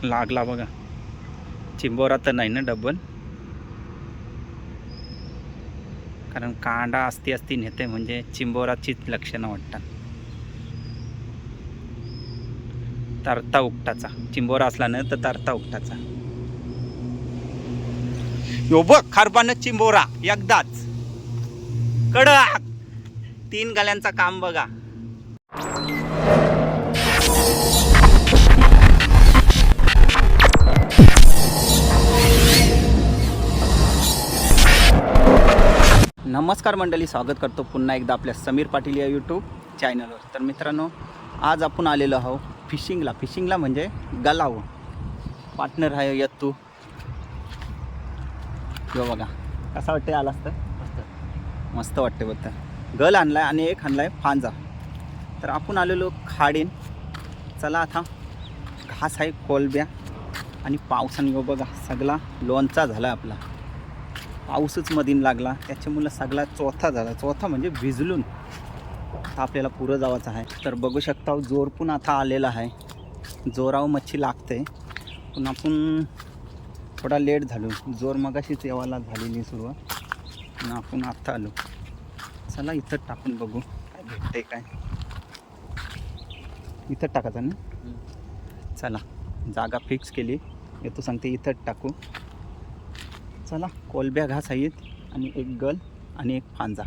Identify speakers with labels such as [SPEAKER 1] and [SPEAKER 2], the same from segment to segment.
[SPEAKER 1] लागला बघा. चिंबोरा तर नाही ना डबल, कारण कांडा असती नेते म्हणजे चिंबोराचीच लक्षणं वाटतात. तरता उकटाचा चिंबोरा असला ना तर तरता उकटाचा. यो बघ खारपान चिंबोरा एकदाच कडक 3 गल्यांचा काम बघा. नमस्कार मंडळी, स्वागत करतो पुन्हा एकदा आपल्या समीर पाटील या यूट्यूब चॅनलवर. तर मित्रांनो, आज आपण आलेलो आहोत फिशिंगला म्हणजे गलाव. पार्टनर आहे यत्तू. जो बघा कसा वाटते, आलास तर मस्त वाटते. बघता गल आणलाय आणि एक आणलाय फांजा. तर आपण आलेलो खाडीन. चला आता घास आहे, कोलब्या आणि पावसाने हो बघा सगळा लोणचा झाला आपला. पाऊसच मधीन लागला त्याच्यामुळे सगळा चौथा म्हणजे भिजलून आता आपल्याला पुरं जावाचं आहे. तर बघू शकता जोर पण आता आलेला आहे. जोरावर मच्छी लागते, पण आपण थोडा लेट झालो. जोर मगाशीच येवाला झालेली सुरुवात आणि आपण आत्ता आलो. चला इथं टाकून बघू काय भेटते. काय इथं टाकायचं ना. चला जागा फिक्स केली, येतो सांगते इथंच टाकू. चला कोलब्या घास आहेत आणि एक गल आणि एक फांजा.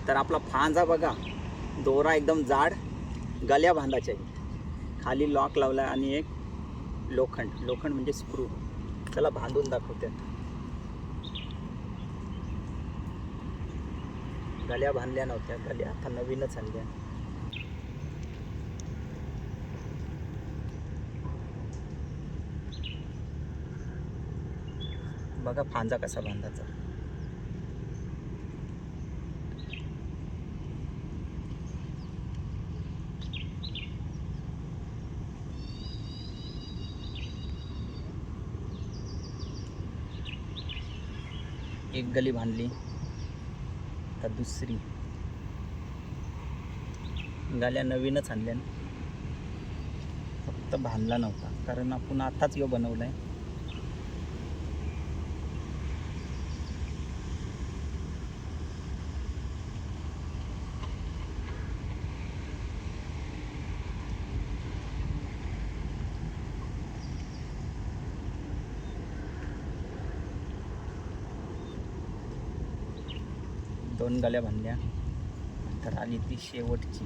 [SPEAKER 1] तर आपला फांजा बघा, दोरा एकदम जाड, गल्या बांधायच्या आहे. खाली लॉक लावला आणि एक लोखंड म्हणजे स्क्रू. चला बांधून दाखवते. गल्या बांधल्या नव्हत्या, गल्या आता नवीनच आणल्या. बघा फांजा कसा बांधायचा. एक गली बांधली, तर दुसरी. गाल्या नवीनच आणल्या, फक्त बांधला नव्हता कारण आपण आताच यो बनवलाय. दोन गल्या बांधल्या, तर आली ती शेवटची.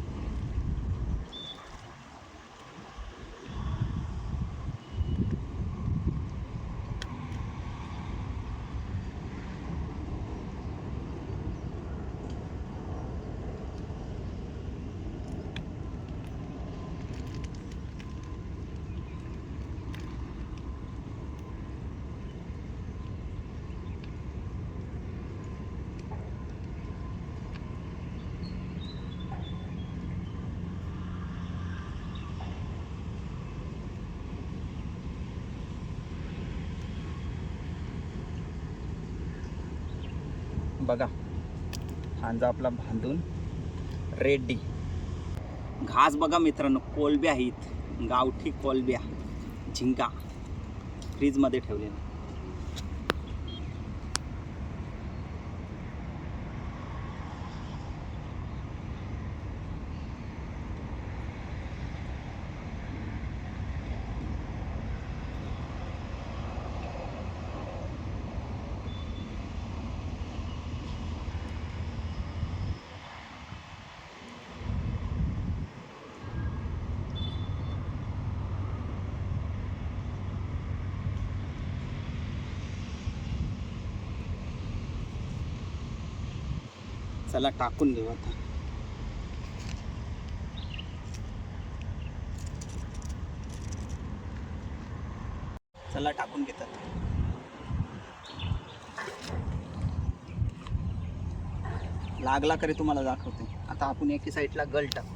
[SPEAKER 1] बघा फांजा आपला बांधून रेडी. घास बघा मित्रांनो, कोलब्या आहेत, गावठी कोलब्या, झिंगा फ्रीजमध्ये ठेवलेला. चला टाकून घेऊ आता. चला टाकून घेतात. लागला करे तुम्हाला दाखवते. आता आपण एकी साईडला गल टाकू.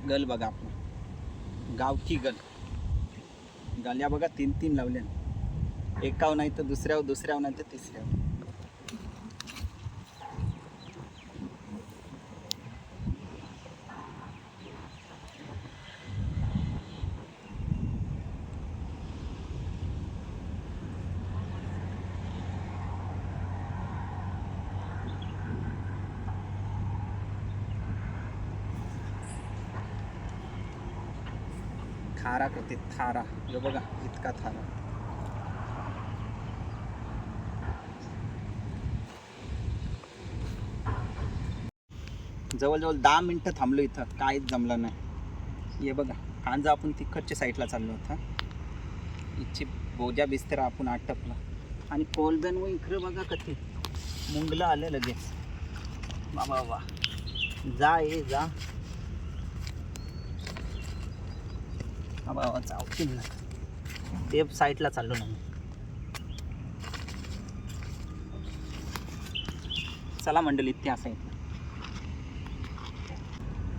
[SPEAKER 1] गल बघा आपण गावठी गाल्या बघा 3 लावल्या. एकाव नाही तर दुसऱ्यावर नाही तर तिसऱ्यावर. थारा करते थारा. हे बघा इतका थारा. जवळजवळ 10 मिनटं थांबलो इथं, काहीच जमलं नाही. हे बघा कांजा आपण तिकडच्या साईडला चाललो होता. इथची बोजा बिस्तर आपण आटपला आणि कोलबेन व इकडे बघा कधी मुंगलं आलं लगेच. बाबा बाबा जा ये जा. बाबा चावतील ना. ते साईडला चाललो ना. चला मंडळी त्या साईडला.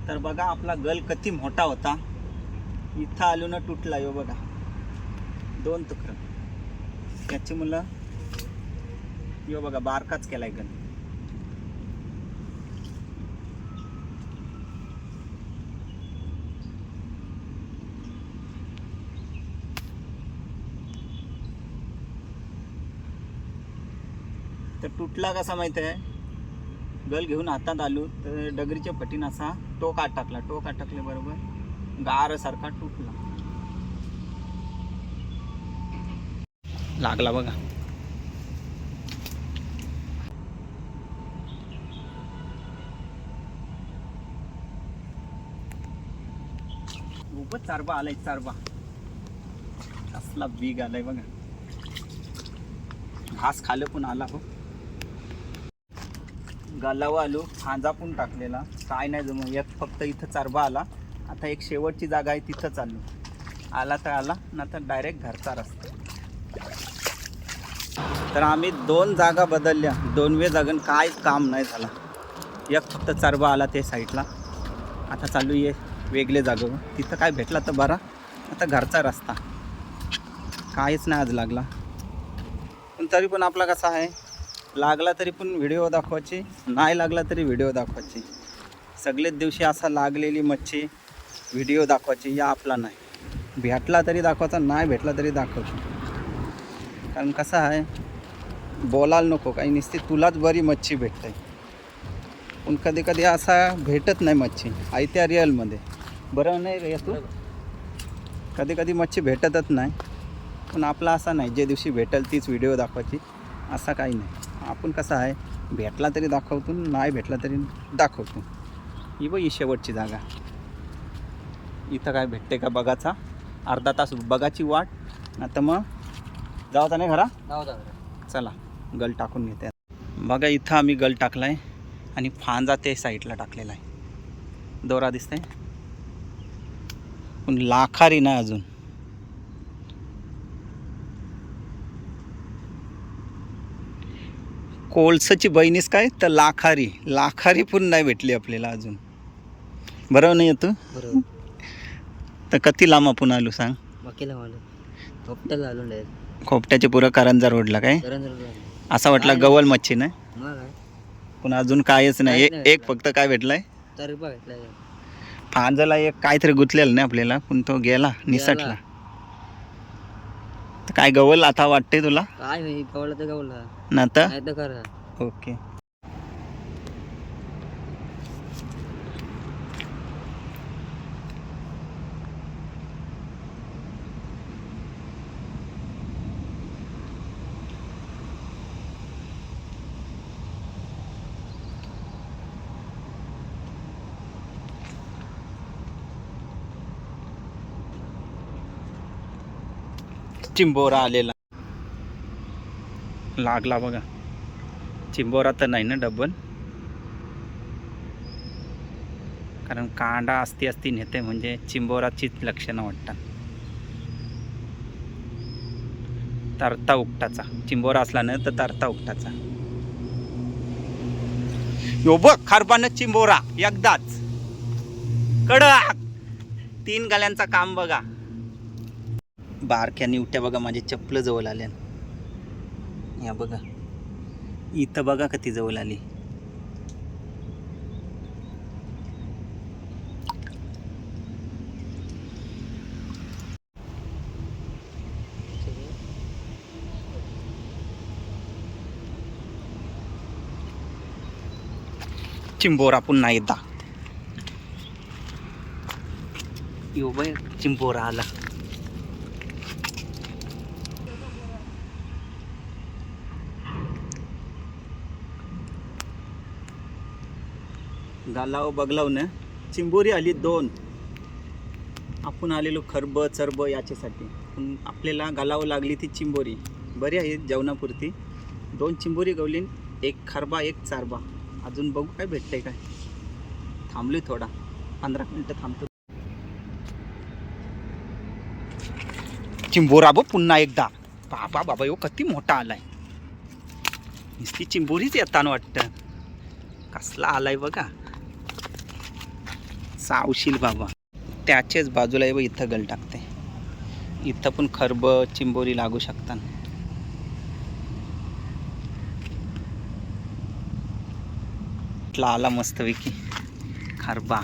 [SPEAKER 1] तर बघा आपला गल किती मोठा होता. इथं आलो ना तुटला. यो बघा 2 तुकडं. त्याची मुलं यो बघा बारकाच केलाय गल. तर तुटला कसा माहिती आहे, गल घेऊन हातात आलो तर डगरीच्या पटीन असा टोक टाकला. टोक टाकले बरोबर गार सारखा तुटला. लागला बघा. खूपच चारबा आलाय. चारबा कसला बीग आलाय बघा. घास खालं पण आला हो. गालावा आलो खांजा पण टाकलेला. काय नाही जमू. एक फक्त इथं चारबा आला. आता एक शेवटची जागा आहे तिथं चाललो. आला तर आला ना तर डायरेक्ट घरचा रस्ता. तर आम्ही 2 जागा बदलल्या. 2व्या जागेन काय काम नाही झाला. एक फक्त चारबा आला ते साईडला. आता चालू आहे वेगळे जागेवर. तिथं काय भेटला तर बरा. आता घरचा रस्ता. काहीच नाही आज लागला. पण तरी पण आपला कसा आहे, लागला तरी पण व्हिडिओ दाखवायची, नाही लागला तरी व्हिडिओ दाखवायची. सगळेच दिवशी असा लागलेली मच्छी व्हिडिओ दाखवायची या आपला नाही. भेटला तरी दाखवायचा, नाही भेटला तरी दाखवायची. कारण कसं आहे, बोलायला नको काही नसते. तुलाच बरी मच्छी भेटते. पण कधी कधी असा भेटत नाही मच्छी आयत्या रिअलमध्ये. बरं नाही रे तू. कधी कधी मच्छी भेटतच नाही. पण आपला असा नाही जे दिवशी भेटेल तीच व्हिडिओ दाखवायची असा काही नाही. आपण कसं आहे, भेटला तरी दाखवतो, नाही भेटला तरी दाखवतो. ही बघ ही शेवटची जागा. इथं काय भेटते का बघाचा. अर्धा तास बघाची वाट. आता मग जाऊचा नाही घरा. चला गल टाकून घेते. बघा इथं आम्ही गल टाकला आहे आणि फांजा ते साईडला टाकलेला आहे. दोरा दिसतंय पण लाखारी नाही अजून. कोळसाची बहिणीस काय तर लाखारी. लाखारी पण नाही भेटली आपल्याला अजून. बरोबर नाही येतो. तर किती लांब आपण आलो सांग. खोपट्याचे पुरं कारंजा रोडला काय असं वाटलं गवल मच्छी नाही. पण अजून कायच नाही. एक फक्त काय भेटलाय फांजाला. एक काहीतरी गुंतलेलं नाही आपल्याला. पण तो गेला निसटला. तर काय गवल आता वाटते तुला.
[SPEAKER 2] काय नाही गवला तर गवला
[SPEAKER 1] ना तर
[SPEAKER 2] नाही तर करा.
[SPEAKER 1] ओके. चिंबोरा आलेला. लागला बघा. चिंबोरा तर नाही ना डबल. कारण कांडा असती नेते म्हणजे चिंबोराचीच लक्षणं वाटतात. तरता उपटाचा चिंबोरा असला ना तर तरता उपटाचा. यो बघ खारपानं चिंबोरा एकदाच कडक. 3 गाल्यांचा काम बघा. बारक्या निवट्या बघा माझे चप्पल जवळ आल्या. या बघा इथं बघा किती जवळ आली. चिंबोरा पुन्हा एकदा. यो बाय चिंबोरा आला. गालाव बगलावनं चिंबोरी आली 2. आपण आलेलो खरब चरब याच्यासाठी, पण आपल्याला गालाव लागली ती चिंबोरी. बरी आहे जेवणापुरती. 2 चिंबोरी गवलीन, 1 खरबा 1 चारबा. अजून बघू काय भेटतंय काय. थांबलोय थोडा, 15 मिनटं थांबतो. चिंबोरा बघ पुन्हा एकदा. बाबा बाबा यो किती मोठा आलाय. नुसती चिंबोरीच येताना वाटतं. कसला आलाय बघा. सावशील बाबा. त्याच्याच बाजूला आहे बघ, इथं गल टाकते. इथं पण खरब चिंबोरी लागू शकतात. इथला आला मस्तपैकी खरबा.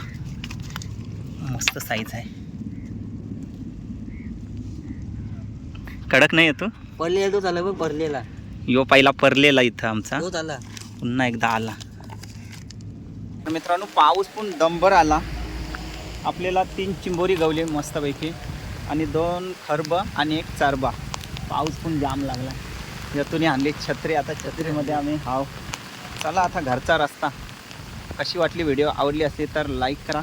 [SPEAKER 1] मस्त साईज आहे. कडक नाही येतो.
[SPEAKER 2] परलेला तो झाला बघ, परलेला.
[SPEAKER 1] यो पहिला परलेला इथं आमचा.
[SPEAKER 2] तो झाला.
[SPEAKER 1] पुन्हा एकदा आला. तर मित्रांनो पाऊस पण दंबर आला. आपल्याला 3 चिंबोरी गवले मस्तपैकी आणि 2 खरब आणि 1 चारबा. पाऊस पण जाम लागला. यातून आणली छत्री. आता छत्रीमध्ये आम्ही हाव. चला आता घरचा रस्ता. कशी वाटली व्हिडिओ? आवडली असेल तर लाईक करा,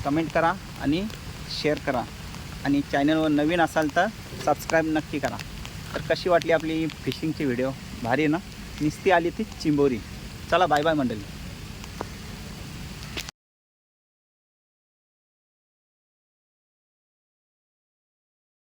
[SPEAKER 1] कमेंट करा आणि शेअर करा. आणि चॅनलवर नवीन असाल तर सबस्क्राईब नक्की करा. तर कशी वाटली आपली फिशिंगची व्हिडिओ? भारी ना. नुसती आली ती चिंबोरी. चला बाय बाय मंडळी.